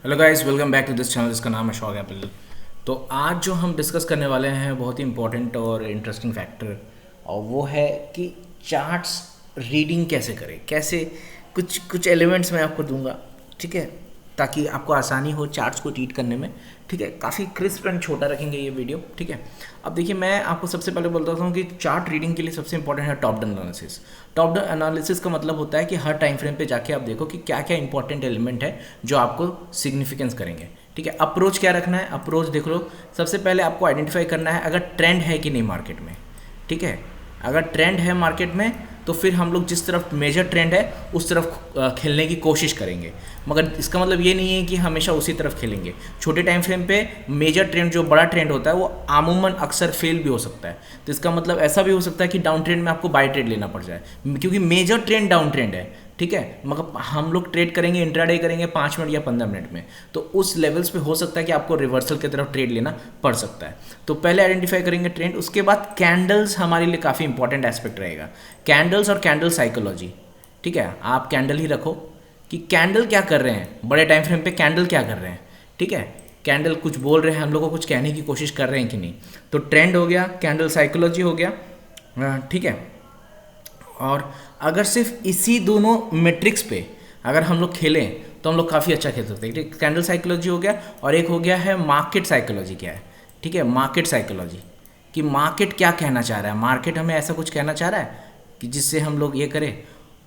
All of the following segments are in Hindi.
Hello guys, welcome back to this channel जिसका नाम है शॉक एप्पल। तो आज जो हम डिस्कस करने वाले हैं बहुत ही इंपॉर्टेंट और इंटरेस्टिंग फैक्टर, और वो है कि चार्ट्स रीडिंग कैसे करें। कैसे कुछ कुछ एलिमेंट्स मैं आपको दूंगा, ठीक है, ताकि आपको आसानी हो चार्ट्स को रीड करने में। ठीक है, काफ़ी क्रिस्प एंड छोटा रखेंगे ये वीडियो। ठीक है, अब देखिए, मैं आपको सबसे पहले बोलता हूँ कि चार्ट रीडिंग के लिए सबसे इंपॉर्टेंट है top down analysis. Top down analysis का मतलब होता है कि हर टाइम फ्रेम पे जाके आप देखो कि क्या क्या इंपॉर्टेंट एलिमेंट है जो आपको सिग्निफिकेंस करेंगे। ठीक है, अप्रोच क्या रखना है, अप्रोच देख लो। सबसे पहले आपको आइडेंटिफाई करना है अगर ट्रेंड है कि नहीं मार्केट में। ठीक है, अगर ट्रेंड है मार्केट में तो फिर हम लोग जिस तरफ मेजर ट्रेंड है उस तरफ खेलने की कोशिश करेंगे, मगर इसका मतलब ये नहीं है कि हमेशा उसी तरफ खेलेंगे। छोटे टाइम फ्रेम पे मेजर ट्रेंड, जो बड़ा ट्रेंड होता है, वो आमूमन अक्सर फेल भी हो सकता है। तो इसका मतलब ऐसा भी हो सकता है कि डाउन ट्रेंड में आपको बाय ट्रेड लेना पड़ जाए, क्योंकि मेजर ट्रेंड डाउन ट्रेंड है। ठीक है, मगर हम लोग ट्रेड करेंगे, इंट्राडे करेंगे 5 मिनट या 15 मिनट में, तो उस लेवल्स पे हो सकता है कि आपको रिवर्सल की तरफ ट्रेड लेना पड़ सकता है। तो पहले आइडेंटिफाई करेंगे ट्रेंड, उसके बाद कैंडल्स हमारे लिए काफ़ी इंपॉर्टेंट एस्पेक्ट रहेगा। कैंडल्स और कैंडल साइकोलॉजी। ठीक है, आप कैंडल ही रखो कि कैंडल क्या कर रहे हैं, बड़े टाइम फ्रेम पे कैंडल क्या कर रहे हैं। ठीक है, कैंडल कुछ बोल रहे हैं, हम लोग को कुछ कहने की कोशिश कर रहे हैं कि नहीं। तो ट्रेंड हो गया, कैंडल साइकोलॉजी हो गया। ठीक है, और अगर सिर्फ इसी दोनों मेट्रिक्स पे अगर हम लोग खेलें तो हम लोग काफ़ी अच्छा खेल सकते हैं। ठीक, कैंडल साइकोलॉजी हो गया, और एक हो गया है मार्केट साइकोलॉजी। क्या है? ठीक है, मार्केट साइकोलॉजी, कि मार्केट क्या कहना चाह रहा है, मार्केट हमें ऐसा कुछ कहना चाह रहा है कि जिससे हम लोग ये करें।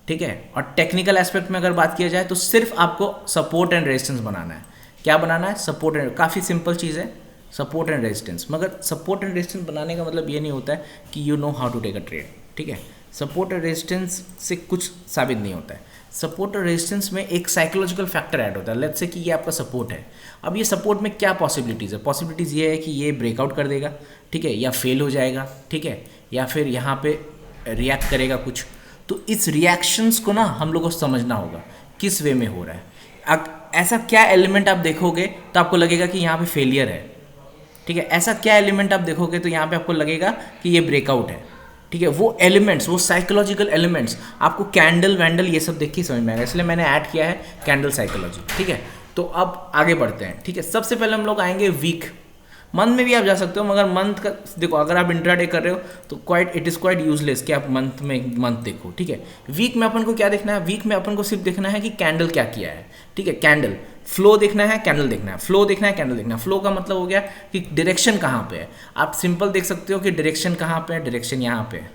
ठीक है, और टेक्निकल एस्पेक्ट में अगर बात किया जाए तो सिर्फ आपको सपोर्ट एंड रेजिस्टेंस बनाना है। क्या बनाना है? सपोर्ट एंड, काफ़ी सिंपल चीज़ है, सपोर्ट एंड रेजिस्टेंस। मगर सपोर्ट एंड रेजिस्टेंस बनाने का मतलब ये नहीं होता है कि you know how to take a trade. ठीक है, सपोर्ट और रेजिस्टेंस से कुछ साबित नहीं होता है। सपोर्ट और रेजिस्टेंस में एक साइकोलॉजिकल फैक्टर ऐड होता है। लेट्स से कि ये आपका सपोर्ट है। अब ये सपोर्ट में क्या पॉसिबिलिटीज़ है? पॉसिबिलिटीज़ ये है कि ये ब्रेकआउट कर देगा, ठीक है, या फेल हो जाएगा, ठीक है, या फिर यहाँ पे रिएक्ट करेगा कुछ। तो इस रिएक्शंस को ना हम लोग को समझना होगा किस वे में हो रहा है। ऐसा क्या एलिमेंट आप देखोगे तो आपको लगेगा कि यहाँ पे फेलियर है। ठीक है, ऐसा क्या एलिमेंट आप देखोगे तो यहाँ पे आपको लगेगा कि ये ब्रेकआउट है। ठीक है, वो एलिमेंट्स, वो साइकोलॉजिकल एलिमेंट्स आपको कैंडल वैंडल ये सब देख के समझ में आएगा, इसलिए मैंने ऐड किया है कैंडल साइकोलॉजी। ठीक है, तो अब आगे बढ़ते हैं। ठीक है, सबसे पहले हम लोग आएंगे वीक। मंथ में भी आप जा सकते हो, मगर मंथ का देखो, अगर आप इंट्राडे कर रहे हो तो इट इज़ क्वाइट यूजलेस कि आप मंथ देखो। ठीक है, वीक में अपन को क्या देखना है? वीक में अपन को सिर्फ देखना है कि कैंडल क्या किया है। ठीक है, कैंडल फ्लो देखना है, कैंडल देखना है, फ्लो देखना है, कैंडल देखना है। फ्लो का मतलब हो गया कि डायरेक्शन कहाँ पे है। आप सिंपल देख सकते हो कि डायरेक्शन कहाँ पे है, डायरेक्शन यहाँ पे है।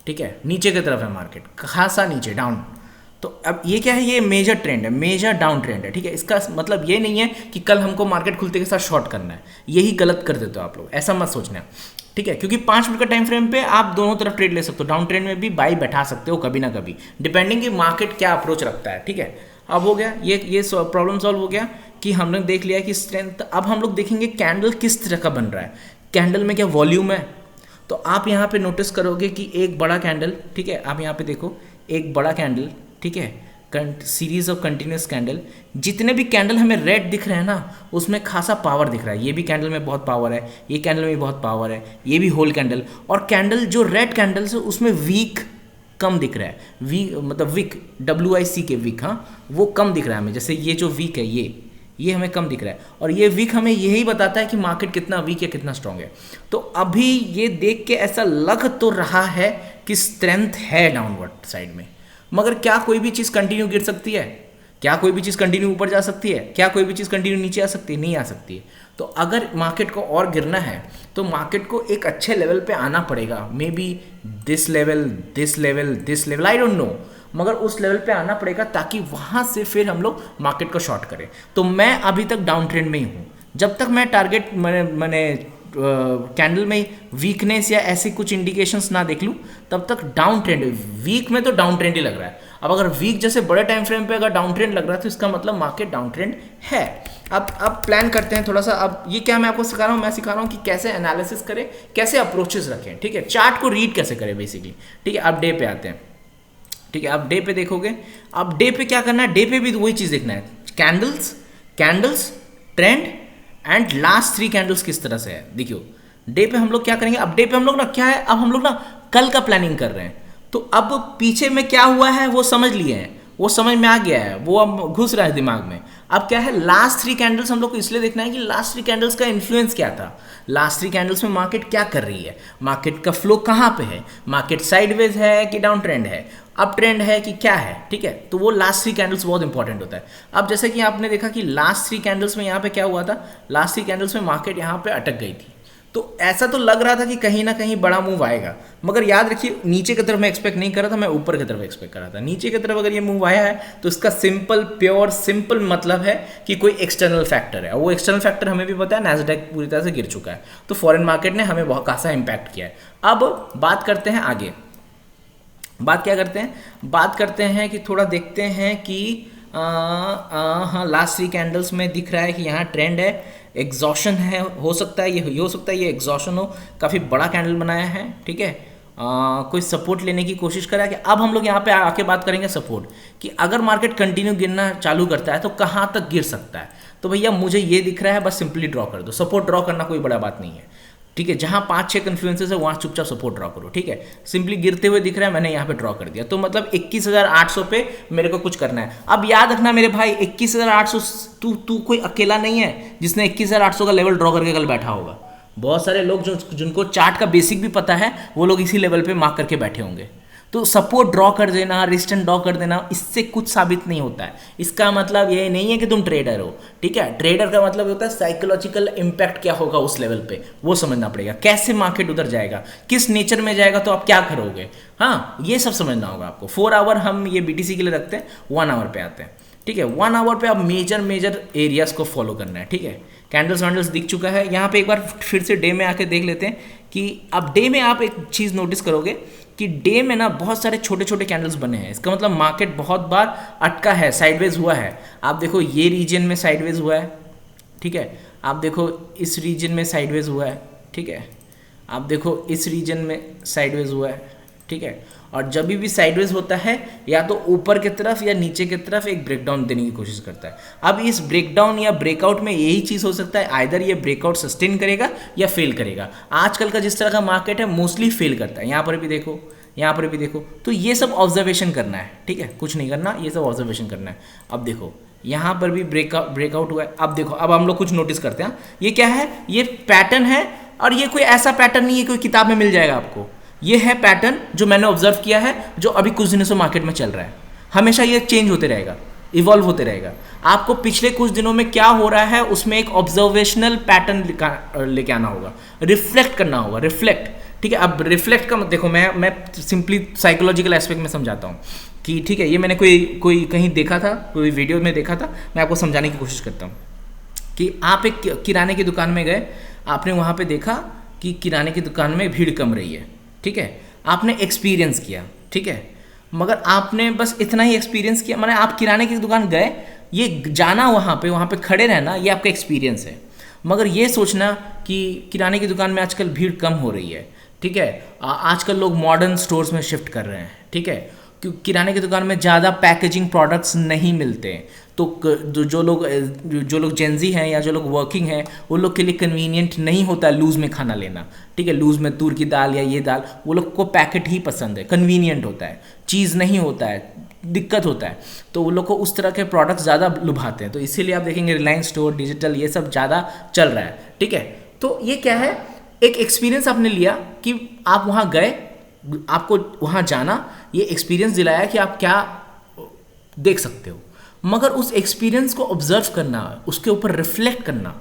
ठीक है, नीचे की तरफ है मार्केट, खासा नीचे, डाउन। तो अब ये क्या है? ये मेजर ट्रेंड है, मेजर डाउन ट्रेंड है। ठीक है, इसका मतलब ये नहीं है कि कल हमको मार्केट खुलते के साथ शॉर्ट करना है। यही गलत कर देते हो आप लोग, ऐसा मत सोचना। ठीक है, क्योंकि 5 मिनट का टाइम फ्रेम पे आप दोनों तरफ ट्रेड ले सकते हो, डाउन ट्रेंड में भी बाई बैठा सकते हो कभी ना कभी, डिपेंडिंग कि मार्केट क्या अप्रोच रखता है। ठीक है, अब हो गया ये प्रॉब्लम सॉल्व हो गया कि हमने देख लिया कि स्ट्रेंथ। अब हम लोग देखेंगे कैंडल किस तरह का बन रहा है, कैंडल में क्या वॉल्यूम है। तो आप यहाँ पे नोटिस करोगे कि एक बड़ा कैंडल, ठीक है, आप यहाँ पे देखो, एक बड़ा कैंडल, ठीक है, सीरीज ऑफ कंटिन्यूस कैंडल। जितने भी कैंडल हमें रेड दिख रहे हैं ना, उसमें खासा पावर दिख रहा है। ये भी कैंडल में बहुत पावर है, ये कैंडल में भी बहुत पावर है, ये भी होल कैंडल। और कैंडल जो रेड कैंडल्स है उसमें वीक कम दिख रहा है। मतलब वीक, WIC के वीक, हाँ, वो कम दिख रहा है हमें। जैसे ये जो वीक है, ये हमें कम दिख रहा है, और ये वीक हमें यही बताता है कि मार्केट कितना वीक है, कितना स्ट्रांग है। तो अभी ये देख के ऐसा लग तो रहा है कि स्ट्रेंथ है डाउनवर्ड साइड में, मगर क्या कोई भी चीज़ कंटिन्यू गिर सकती है? क्या कोई भी चीज़ कंटिन्यू ऊपर जा सकती है? क्या कोई भी चीज़ कंटिन्यू नीचे आ सकती है? नहीं आ सकती है। तो अगर मार्केट को और गिरना है तो मार्केट को एक अच्छे लेवल पे आना पड़ेगा। May be this level, this level, this level, I don't know, मगर उस लेवल पे आना पड़ेगा ताकि वहाँ से फिर हम लोग मार्केट को शॉर्ट करें। तो मैं अभी तक डाउन ट्रेंड में ही हूँ। जब तक मैं टारगेट मैंने कैंडल में वीकनेस या ऐसे कुछ इंडिकेशंस ना देख लूँ, तब तक डाउन ट्रेंड। वीक में तो डाउन ट्रेंड ही लग रहा है। अब अगर वीक जैसे बड़े टाइम फ्रेम पे अगर डाउन ट्रेंड लग रहा है तो इसका मतलब मार्केट डाउन ट्रेंड है। अब प्लान करते हैं थोड़ा सा। अब ये क्या मैं आपको सिखा रहा हूँ? मैं सिखा रहा हूँ कि कैसे एनालिसिस करें, कैसे अप्रोचेस रखें। ठीक है, चार्ट को रीड कैसे करें बेसिकली। ठीक है, अब डे पे आते हैं। ठीक है, अब डे पे देखोगे, अब डे पे क्या करना है? डे पे भी वही चीज़ देखना है, candles, trend and last 3 candles किस तरह से है। देखियो, डे पे हम लोग क्या करेंगे? अब डे पे हम लोग ना क्या है, अब हम लोग ना कल का प्लानिंग कर रहे हैं। तो अब पीछे में क्या हुआ है वो समझ लिए हैं, वो समझ में आ गया है, वो अब घुस रहा है दिमाग में। अब क्या है, लास्ट 3 कैंडल्स हम लोग को इसलिए देखना है कि लास्ट 3 कैंडल्स का इन्फ्लुएंस क्या था, लास्ट 3 कैंडल्स में मार्केट क्या कर रही है, मार्केट का फ्लो कहाँ पे है, मार्केट साइडवेज है कि डाउन ट्रेंड है, अप ट्रेंड है कि क्या है, ठीक है। तो वो लास्ट 3 कैंडल्स बहुत इंपॉर्टेंट होता है। अब जैसे कि आपने देखा कि लास्ट 3 कैंडल्स में यहाँ पे क्या हुआ था, लास्ट 3 कैंडल्स में मार्केट यहाँ पे अटक गई थी। तो ऐसा तो लग रहा था कि कहीं ना कहीं बड़ा मूव आएगा, मगर याद रखिए नीचे की तरफ मैं एक्सपेक्ट नहीं कर रहा था, मैं ऊपर की तरफ एक्सपेक्ट कर रहा था। नीचे की तरफ अगर ये मूव आया है तो इसका सिंपल प्योर सिंपल मतलब है कि कोई एक्सटर्नल फैक्टर है, और वो एक्सटर्नल फैक्टर हमें भी पता है, नैस्डैक पूरी तरह से गिर चुका है, तो फॉरेन मार्केट ने हमें बहुत खासा इम्पैक्ट किया है। अब बात करते हैं आगे, बात क्या करते हैं, बात करते हैं कि थोड़ा देखते हैं कि हाँ लास्ट 3 कैंडल्स में दिख रहा है कि यहाँ ट्रेंड है, एग्जॉशन है, हो सकता है ये हो सकता है ये एग्जॉशन हो, काफ़ी बड़ा कैंडल बनाया है, ठीक है। कोई सपोर्ट लेने की कोशिश करा कि अब हम लोग यहाँ पे आके बात करेंगे सपोर्ट, कि अगर मार्केट कंटिन्यू गिरना चालू करता है तो कहाँ तक गिर सकता है। तो भैया मुझे ये दिख रहा है, बस सिंपली ड्रॉ कर दो, सपोर्ट ड्रॉ करना कोई बड़ा बात नहीं है, ठीक है। जहाँ 5-6 कन्फ्लुएंसेस है वहाँ चुपचाप सपोर्ट ड्रॉ करो, ठीक है। सिंपली गिरते हुए दिख रहा है, मैंने यहाँ पे ड्रॉ कर दिया, तो मतलब 21,800 पे मेरे को कुछ करना है। अब याद रखना मेरे भाई, 21,800 तू कोई अकेला नहीं है जिसने 21,800 का लेवल ड्रॉ करके कल बैठा होगा। बहुत सारे लोग जिनको चार्ट का बेसिक भी पता है वो लोग इसी लेवल पे मार्क करके बैठे होंगे। तो सपोर्ट ड्रॉ कर देना, रेजिस्टेंस ड्रॉ कर देना, इससे कुछ साबित नहीं होता है। इसका मतलब ये नहीं है कि तुम ट्रेडर हो, ठीक है। ट्रेडर का मतलब होता है साइकोलॉजिकल इम्पैक्ट क्या होगा उस लेवल पे, वो समझना पड़ेगा, कैसे मार्केट उधर जाएगा, किस नेचर में जाएगा, तो आप क्या करोगे, हाँ ये सब समझना होगा आपको। 4 आवर हम ये BTC के लिए रखते हैं, 1 आवर पे आते हैं, ठीक है। 1 आवर पे अब मेजर एरियाज को फॉलो करना है, ठीक है। कैंडल्स वैंडल्स दिख चुका है, यहाँ पे एक बार फिर से डे में आके देख लेते हैं कि अब डे में आप एक चीज़ नोटिस करोगे कि डे में ना बहुत सारे छोटे छोटे कैंडल्स बने हैं। इसका मतलब मार्केट बहुत बार अटका है, साइडवेज हुआ है। आप देखो ये रीजन में साइडवेज हुआ है, ठीक है। आप देखो इस रीजन में साइडवेज हुआ है, ठीक है। आप देखो इस रीजन में साइडवेज हुआ है, ठीक है। और जब भी साइडवेज होता है या तो ऊपर की तरफ या नीचे की तरफ एक ब्रेकडाउन देने की कोशिश करता है। अब इस ब्रेकडाउन या ब्रेकआउट में यही चीज़ हो सकता है, आइदर ये ब्रेकआउट सस्टेन करेगा या फेल करेगा। आजकल का जिस तरह का मार्केट है मोस्टली फेल करता है, यहाँ पर भी देखो, यहाँ पर भी देखो। तो ये सब ऑब्जर्वेशन करना है, ठीक है, कुछ नहीं करना, ये सब ऑब्जर्वेशन करना है। अब देखो यहाँ पर भी ब्रेकआउट हुआ है। अब देखो, अब हम लोग कुछ नोटिस करते हैं, ये क्या है, ये पैटर्न है, और ये कोई ऐसा पैटर्न नहीं है कोई किताब में मिल जाएगा आपको। ये है पैटर्न जो मैंने ऑब्जर्व किया है, जो अभी कुछ दिनों से मार्केट में चल रहा है। हमेशा ये चेंज होते रहेगा, इवॉल्व होते रहेगा। आपको पिछले कुछ दिनों में क्या हो रहा है उसमें एक ऑब्जर्वेशनल पैटर्न लेके आना होगा, रिफ्लेक्ट करना होगा, रिफ्लेक्ट, ठीक है। अब रिफ्लेक्ट का देखो, मैं सिंपली साइकोलॉजिकल एस्पेक्ट में समझाता हूँ कि ठीक है, ये मैंने कोई कहीं देखा था, कोई वीडियो में देखा था, मैं आपको समझाने की कोशिश करता हूँ कि आप एक किराने की दुकान में गए, आपने वहाँ पे देखा कि किराने की दुकान में भीड़ कम रही है, ठीक है। आपने एक्सपीरियंस किया, ठीक है, मगर आपने बस इतना ही एक्सपीरियंस किया, माने आप किराने की दुकान गए, ये जाना वहाँ पे खड़े रहना, ये आपका एक्सपीरियंस है। मगर ये सोचना कि किराने की दुकान में आजकल भीड़ कम हो रही है, ठीक है, आजकल लोग मॉडर्न स्टोर्स में शिफ्ट कर रहे हैं, ठीक है, क्योंकि किराने की दुकान में ज़्यादा पैकेजिंग प्रोडक्ट्स नहीं मिलते। तो जो लोग जेंजी हैं या जो लोग वर्किंग हैं, वो लोग के लिए कन्वीनियंट नहीं होता है लूज़ में खाना लेना, ठीक है। लूज़ में तूर की दाल या ये दाल, वो लोग को पैकेट ही पसंद है, कन्वीनियंट होता है, चीज़ नहीं होता है, दिक्कत होता है, तो वो लोग को उस तरह के प्रोडक्ट्स ज़्यादा लुभाते हैं। तो इसीलिए आप देखेंगे रिलायंस स्टोर, डिजिटल, ये सब ज़्यादा चल रहा है, ठीक है। तो ये क्या है, एक एक्सपीरियंस आपने लिया कि आप वहाँ गए, आपको वहाँ जाना, ये एक्सपीरियंस दिलाया कि आप क्या देख सकते हो, मगर उस एक्सपीरियंस को ऑब्जर्व करना, उसके ऊपर रिफ्लेक्ट करना,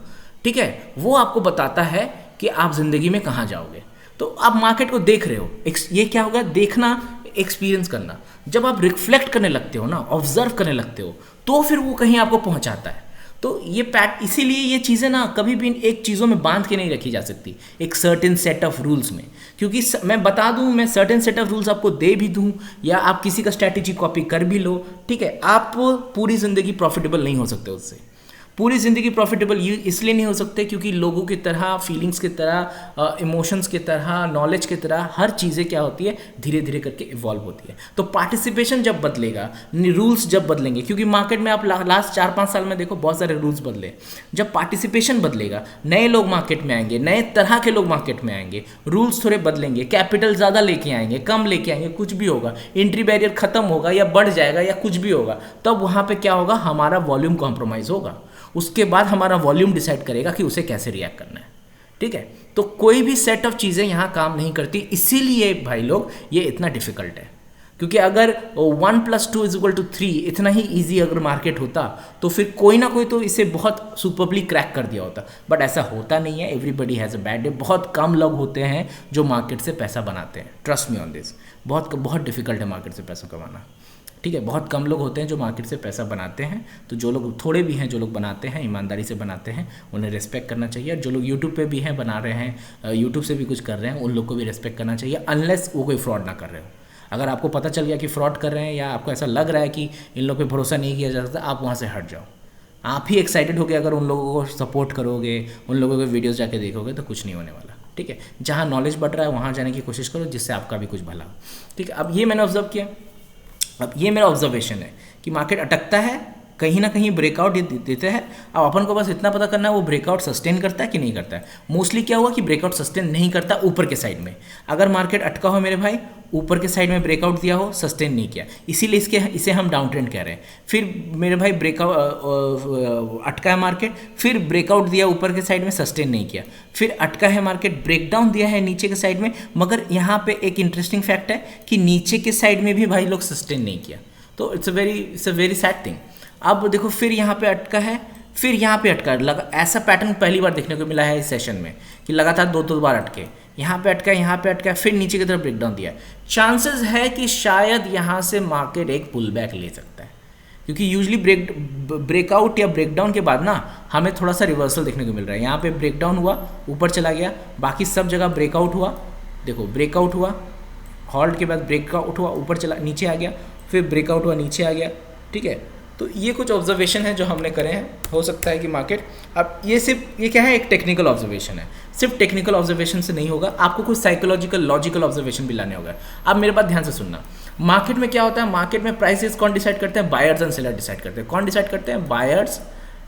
ठीक है, वो आपको बताता है कि आप ज़िंदगी में कहाँ जाओगे। तो आप मार्केट को देख रहे हो, ये क्या होगा, देखना, एक्सपीरियंस करना। जब आप रिफ्लेक्ट करने लगते हो ना, ऑब्जर्व करने लगते हो, तो फिर वो कहीं आपको पहुँचाता है। तो ये इसीलिए ये चीज़ें ना कभी भी एक चीज़ों में बांध के नहीं रखी जा सकती, एक सर्टेन सेट ऑफ रूल्स में। क्योंकि मैं बता दूं, मैं सर्टेन सेट ऑफ रूल्स आपको दे भी दूं या आप किसी का स्ट्रैटेजी कॉपी कर भी लो, ठीक है, आप पूरी ज़िंदगी प्रॉफिटेबल नहीं हो सकते उससे। पूरी ज़िंदगी प्रॉफिटेबल इसलिए नहीं हो सकते क्योंकि लोगों की तरह, फीलिंग्स की तरह, इमोशंस की तरह, नॉलेज की तरह हर चीज़ें क्या होती है, धीरे धीरे करके इवॉल्व होती है। तो पार्टिसिपेशन जब बदलेगा, रूल्स जब बदलेंगे, क्योंकि मार्केट में आप लास्ट 4-5 साल में देखो बहुत सारे रूल्स बदले। जब पार्टिसिपेशन बदलेगा, नए लोग मार्केट में आएंगे, नए तरह के लोग मार्केट में आएंगे, रूल्स थोड़े बदलेंगे, कैपिटल ज़्यादा लेके आएंगे, कम लेके आएंगे, कुछ भी होगा, एंट्री बैरियर खत्म होगा या बढ़ जाएगा या कुछ भी होगा, तब वहाँ पे क्या होगा, हमारा वॉल्यूम कॉम्प्रोमाइज होगा। उसके बाद हमारा वॉल्यूम डिसाइड करेगा कि उसे कैसे रिएक्ट करना है। ठीक है, तो कोई भी सेट ऑफ चीज़ें यहाँ काम नहीं करती, इसीलिए भाई लोग ये इतना डिफिकल्ट है। क्योंकि अगर 1+2=3 इतना ही ईजी अगर मार्केट होता तो फिर कोई ना कोई तो इसे बहुत सुपरबली क्रैक कर दिया होता, बट ऐसा होता नहीं है। Everybody has a bad day. बहुत कम लोग होते हैं जो मार्केट से पैसा बनाते हैं, ट्रस्ट मी ऑन दिस। बहुत बहुत डिफिकल्ट है मार्केट से पैसा कमाना। ठीक है, बहुत कम लोग होते हैं जो मार्केट से पैसा बनाते हैं। तो जो लोग थोड़े भी हैं, जो लोग बनाते हैं, ईमानदारी से बनाते हैं, उन्हें रिस्पेक्ट करना चाहिए। और जो लोग यूट्यूब पे भी हैं, बना रहे हैं, यूट्यूब से भी कुछ कर रहे हैं, उन लोग को भी रिस्पेक्ट करना चाहिए, अनलेस वो कोई फ्रॉड ना कर रहे हो। अगर आपको पता चल गया कि फ्रॉड कर रहे हैं या आपको ऐसा लग रहा है कि इन लोगों पे भरोसा नहीं किया जा सकता, आप वहाँ से हट जाओ। आप ही एक्साइटेड हो गए अगर उन लोगों को सपोर्ट करोगे, उन लोगों के वीडियोज़ जाके देखोगे, तो कुछ नहीं होने वाला। ठीक है, जहाँ नॉलेज बढ़ रहा है वहाँ जाने की कोशिश करो, जिससे आपका भी कुछ भला हो। ठीक है, अब ये मैंने ऑब्जर्व किया। अब ये मेरा ऑब्जर्वेशन है कि मार्केट अटकता है, कहीं ना कहीं ब्रेकआउट देते हैं। अब अपन को बस इतना पता करना है वो ब्रेकआउट सस्टेन करता है कि नहीं करता है। मोस्टली क्या हुआ कि ब्रेकआउट सस्टेन नहीं करता ऊपर के साइड में। अगर मार्केट अटका हो मेरे भाई, ऊपर के साइड में ब्रेकआउट दिया हो, सस्टेन नहीं किया, इसीलिए इसे हम डाउन ट्रेंड कह रहे हैं। फिर मेरे भाई ब्रेकआउट अटका है मार्केट, फिर ब्रेकआउट दिया ऊपर के साइड में, सस्टेन नहीं किया, फिर अटका है मार्केट, ब्रेकडाउन दिया है नीचे के साइड में, मगर यहाँ पे एक इंटरेस्टिंग फैक्ट है कि नीचे के साइड में भी भाई लोग सस्टेन नहीं किया। तो it's a very sad thing. अब देखो फिर यहाँ पे अटका है, फिर यहाँ पे अटका लगा। ऐसा पैटर्न पहली बार देखने को मिला है इस सेशन में कि लगातार दो बार अटके, यहाँ पे अटका, यहाँ पे अटका, फिर नीचे की तरफ ब्रेकडाउन दिया। चांसेस है कि शायद यहाँ से मार्केट एक पुल बैक ले सकता है, क्योंकि यूजली ब्रेकआउट या ब्रेकडाउन के बाद ना हमें थोड़ा सा रिवर्सल देखने को मिल रहा है। यहाँ पे ब्रेकडाउन हुआ, ऊपर चला गया, बाकी सब जगह ब्रेकआउट हुआ। देखो ब्रेकआउट हुआ, हॉल्ट के बाद ब्रेकआउट हुआ, ऊपर चला, नीचे आ गया, फिर ब्रेकआउट हुआ, नीचे आ गया। ठीक है, तो ये कुछ ऑब्जर्वेशन है जो हमने करे हैं। हो सकता है कि मार्केट, अब ये क्या है, एक टेक्निकल ऑब्जर्वेशन है। सिर्फ टेक्निकल ऑब्जर्वेशन से नहीं होगा, आपको कुछ साइकोलॉजिकल, लॉजिकल ऑब्जर्वेशन भी लाने होगा। अब मेरे बात ध्यान से सुनना। मार्केट में क्या होता है, मार्केट में प्राइसेस कौन डिसाइड करते हैं, बायर्स एंड सेलर डिसाइड करते हैं। कौन डिसाइड करते हैं, बायर्स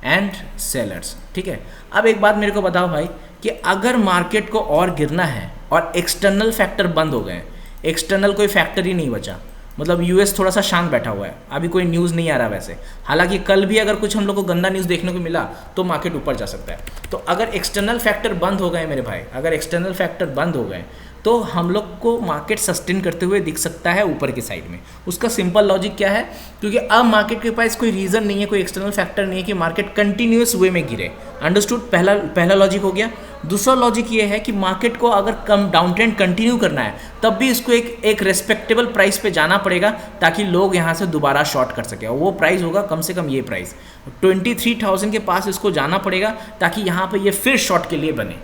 एंड सेलर्स। ठीक है, अब एक बात मेरे को बताओ भाई कि अगर मार्केट को और गिरना है और एक्सटर्नल फैक्टर बंद हो गए, एक्सटर्नल कोई फैक्टर ही नहीं बचा, मतलब यूएस थोड़ा सा शांत बैठा हुआ है, अभी कोई न्यूज़ नहीं आ रहा वैसे, हालांकि कल भी अगर कुछ हम लोग को गंदा न्यूज़ देखने को मिला तो मार्केट ऊपर जा सकता है। तो अगर एक्सटर्नल फैक्टर बंद हो गए मेरे भाई, अगर एक्सटर्नल फैक्टर बंद हो गए तो हम लोग को मार्केट सस्टेन करते हुए दिख सकता है ऊपर की साइड में। उसका सिंपल लॉजिक क्या है, क्योंकि अब मार्केट के पास कोई रीज़न नहीं है, कोई एक्सटर्नल फैक्टर नहीं है कि मार्केट कंटिन्यूस वे में गिरे। अंडरस्टूड, पहला लॉजिक हो गया। दूसरा लॉजिक ये है कि मार्केट को अगर कम डाउन ट्रेंड कंटिन्यू करना है तब भी इसको एक रेस्पेक्टेबल प्राइस पे जाना पड़ेगा ताकि लोग यहाँ से दोबारा शॉर्ट कर सके, और वो प्राइस होगा कम से कम ये प्राइस 23,000 के पास इसको जाना पड़ेगा ताकि यहाँ पे ये फिर शॉर्ट के लिए बने।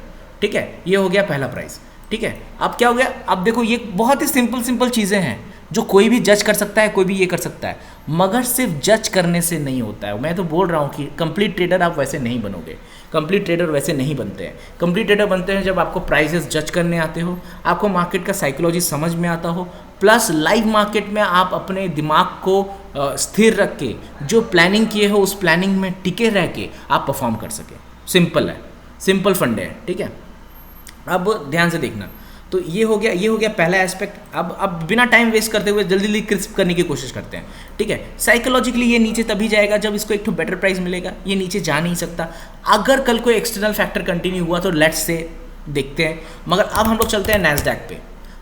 ठीक है, ये हो गया पहला प्राइस। ठीक है, अब क्या हो गया, अब देखो ये बहुत ही सिंपल चीज़ें हैं जो कोई भी जज कर सकता है, कोई भी ये कर सकता है, मगर सिर्फ जज करने से नहीं होता है। मैं तो बोल रहा हूँ कि कंप्लीट ट्रेडर आप वैसे नहीं बनोगे। कंप्लीट ट्रेडर वैसे नहीं बनते हैं। कंप्लीट ट्रेडर बनते हैं जब आपको प्राइसेस जज करने आते हो, आपको मार्केट का साइकोलॉजी समझ में आता हो, प्लस लाइव मार्केट में आप अपने दिमाग को स्थिर रख के जो प्लानिंग किए हो उस प्लानिंग में टिके रह के आप परफॉर्म कर सके। सिंपल है, सिंपल फंडे है। ठीक है, अब ध्यान से देखना। तो ये हो गया पहला एस्पेक्ट। अब बिना टाइम वेस्ट करते हुए जल्दी जल्दी क्रिस्प करने की कोशिश करते हैं। ठीक है, साइकोलॉजिकली ये नीचे तभी जाएगा जब इसको एक तो बेटर प्राइस मिलेगा, ये नीचे जा नहीं सकता। अगर कल कोई एक्सटर्नल फैक्टर कंटिन्यू हुआ तो लेट्स से देखते हैं। मगर अब हम लोग चलते हैं नैस्डैक पे।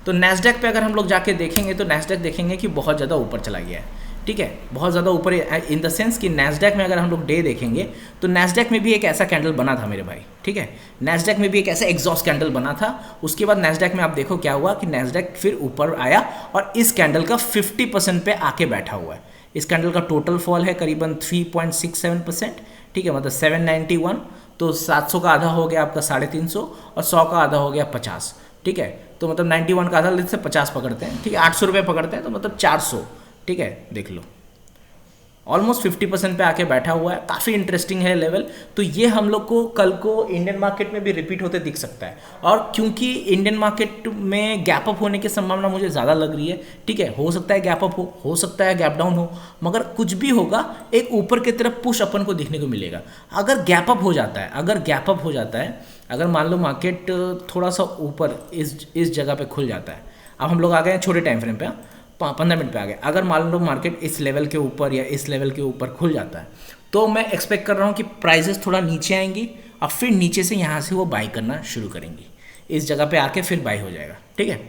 तो नैस्डैक पे अगर हम लोग जाके देखेंगे तो नैस्डैक देखेंगे कि बहुत ज़्यादा ऊपर चला गया है। ठीक है, बहुत ज़्यादा ऊपर इन द सेंस कि नैस्डैक में अगर हम लोग डे देखेंगे तो नैस्डैक में भी एक ऐसा कैंडल बना था मेरे भाई। ठीक है, नैस्डैक में भी एक ऐसा एग्जॉस्ट कैंडल बना था। उसके बाद नैस्डैक में आप देखो क्या हुआ कि नैस्डैक फिर ऊपर आया और इस कैंडल का 50% पे आके बैठा हुआ है। इस कैंडल का टोटल फॉल है करीबन 3.67%। ठीक है, मतलब 791, तो 700 का आधा हो गया आपका 350 और 100 का आधा हो गया 50। ठीक है, तो मतलब 91 का आधा लेते से 50 पकड़ते हैं। ठीक है, 800 रुपये पकड़ते हैं तो मतलब 400। ठीक है, देख लो ऑलमोस्ट 50% पे आके बैठा हुआ है, काफ़ी इंटरेस्टिंग है लेवल। तो ये हम लोग को कल को इंडियन मार्केट में भी रिपीट होते दिख सकता है। और क्योंकि इंडियन मार्केट में गैप अप होने की संभावना मुझे ज़्यादा लग रही है, ठीक है, हो सकता है गैप अप हो सकता है गैप डाउन हो, मगर कुछ भी होगा एक ऊपर की तरफ पुश अपन को देखने को मिलेगा। अगर गैप अप हो जाता है, अगर मान लो मार्केट थोड़ा सा ऊपर इस जगह पे खुल जाता है, अब हम लोग आ गए हैं छोटे टाइम फ्रेम पे, 15 मिनट पे आ गए, अगर मान लो मार्केट इस लेवल के ऊपर या इस लेवल के ऊपर खुल जाता है, तो मैं एक्सपेक्ट कर रहा हूँ कि प्राइजेस थोड़ा नीचे आएंगी और फिर नीचे से यहाँ से वो बाई करना शुरू करेंगी, इस जगह पे आके फिर बाई हो जाएगा, ठीक है।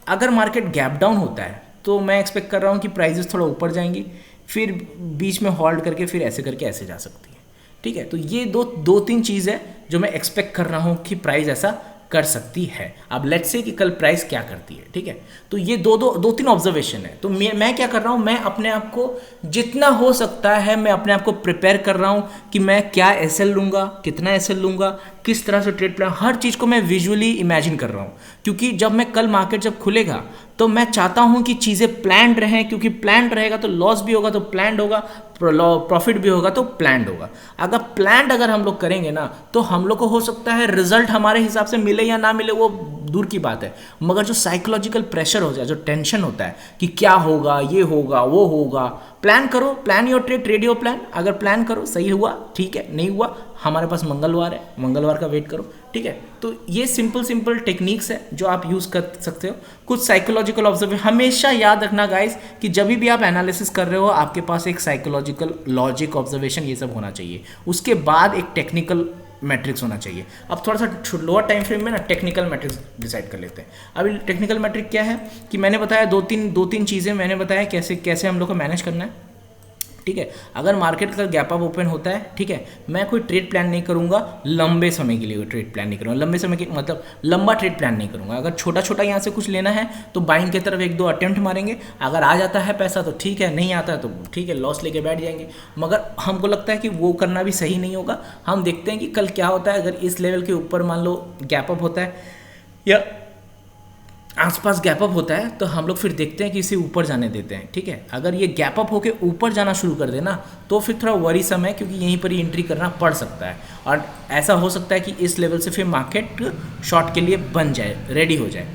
अगर मार्केट गैप डाउन होता है तो मैं एक्सपेक्ट कर रहा हूँ कि प्राइजेस थोड़ा ऊपर जाएंगी, फिर बीच में होल्ड करके फिर ऐसे करके ऐसे जा सकती है, ठीक है। तो ये दो तीन चीज़ है जो मैं एक्सपेक्ट कर रहा हूँ कि प्राइस ऐसा कर सकती है। अब लेट्स से कि कल प्राइस क्या करती है, ठीक है। तो ये दो तीन ऑब्जर्वेशन है। तो मैं क्या कर रहा हूँ, मैं अपने आप को जितना हो सकता है मैं अपने आप को प्रिपेयर कर रहा हूँ कि मैं क्या एसएल लूँगा, कितना एसएल लूँगा, किस तरह से ट्रेड प्लान, हर चीज़ को मैं विजुअली इमेजिन कर रहा हूँ। क्योंकि जब मैं कल मार्केट जब खुलेगा तो मैं चाहता हूँ कि चीज़ें प्लान्ड रहें, क्योंकि प्लान्ड रहेगा तो लॉस भी होगा तो प्लान्ड होगा, प्रॉफिट भी होगा तो प्लान्ड होगा। अगर हम लोग करेंगे ना तो हम लोग को हो सकता है रिजल्ट हमारे हिसाब से मिले या ना मिले वो दूर की बात है, मगर जो साइकोलॉजिकल प्रेशर हो जाए, जो टेंशन होता है कि क्या होगा, ये होगा, वो होगा, प्लान करो, plan your trade your plan. अगर प्लान करो सही हुआ ठीक है, नहीं हुआ हमारे पास मंगलवार है, मंगलवार का वेट करो, ठीक है। तो ये सिंपल टेक्निक्स है जो आप यूज़ कर सकते हो। कुछ साइकोलॉजिकल ऑब्जर्वेशन हमेशा याद रखना गाइस कि जब भी आप एनालिसिस कर रहे हो आपके पास एक साइकोलॉजिकल लॉजिक ऑब्जर्वेशन ये सब होना चाहिए, उसके बाद एक टेक्निकल मैट्रिक्स होना चाहिए। अब थोड़ा सा लोअर टाइम फ्रेम में ना टेक्निकल मैट्रिक्स डिसाइड कर लेते हैं। अभी टेक्निकल मैट्रिक क्या है कि मैंने बताया दो तीन चीज़ें मैंने बताया कैसे हम लोग को मैनेज करना है, ठीक है। अगर मार्केट का गैप अप ओपन होता है, ठीक है, मैं कोई ट्रेड प्लान नहीं करूंगा लंबे समय के लिए, कोई ट्रेड प्लान नहीं करूंगा लंबे समय के मतलब लंबा ट्रेड प्लान नहीं करूंगा। अगर छोटा यहाँ से कुछ लेना है तो बाइंग की तरफ 1-2 अटेम्प्ट मारेंगे, अगर आ जाता है पैसा तो ठीक है, नहीं आता है तो ठीक है लॉस लेके बैठ जाएंगे। मगर हमको लगता है कि वो करना भी सही नहीं होगा। हम देखते हैं कि कल क्या होता है। अगर इस लेवल के ऊपर मान लो गैप अप होता है या आसपास गैप अप होता है तो हम लोग फिर देखते हैं कि इसे ऊपर जाने देते हैं, ठीक है। अगर ये गैप अप होके ऊपर जाना शुरू कर देना तो फिर थोड़ा वरीसम है, क्योंकि यहीं पर ही एंट्री करना पड़ सकता है और ऐसा हो सकता है कि इस लेवल से फिर मार्केट शॉर्ट के लिए बन जाए, रेडी हो जाए,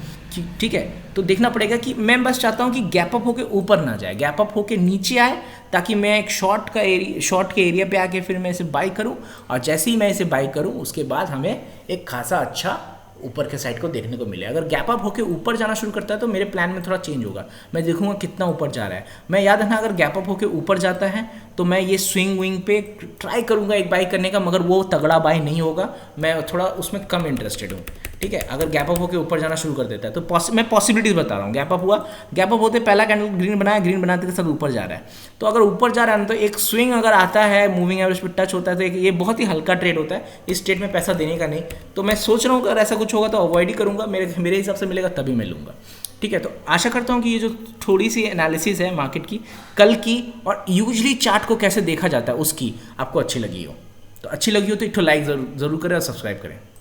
ठीक है। तो देखना पड़ेगा कि मैं बस चाहता हूँ कि गैप अप होके ऊपर ना जाए, गैप अप होके नीचे आए, ताकि मैं एक शॉर्ट के एरिया पे आके फिर मैं इसे बाई करूँ, और जैसे ही मैं इसे बाई करूँ उसके बाद हमें एक खासा अच्छा ऊपर के साइड को देखने को मिले। अगर गैप अप होकर ऊपर जाना शुरू करता है तो मेरे प्लान में थोड़ा चेंज होगा, मैं देखूंगा कितना ऊपर जा रहा है। मैं याद रखना अगर गैप अप होकर ऊपर जाता है तो मैं ये स्विंग विंग पे ट्राई करूंगा एक बाई करने का, मगर वो तगड़ा बाई नहीं होगा, मैं थोड़ा उसमें कम इंटरेस्टेड हूँ, ठीक है। अगर गैप अप होकर ऊपर जाना शुरू कर देता है तो मैं पॉसिबिलिटीज बता रहा हूँ। गैप अप हुआ, गैप अप होते पहला कैंडल ग्रीन बनाया, ग्रीन बनाते के साथ ऊपर जा रहा है, तो अगर ऊपर जा रहा है तो एक स्विंग अगर आता है मूविंग एवरेज पे टच होता है तो ये बहुत ही हल्का ट्रेड होता है, इस ट्रेड में पैसा देने का नहीं। तो मैं सोच रहा हूँ अगर ऐसा कुछ होगा तो अवॉइड ही करूँगा, मेरे हिसाब से मिलेगा तभी मैं लूँगा, ठीक है। तो आशा करता हूँ कि ये जो थोड़ी सी एनालिसिस है मार्केट की कल की और यूजुअली चार्ट को कैसे देखा जाता है उसकी आपको अच्छी लगी हो। तो अच्छी लगी हो तो एक लाइक जरूर करें और सब्सक्राइब करें।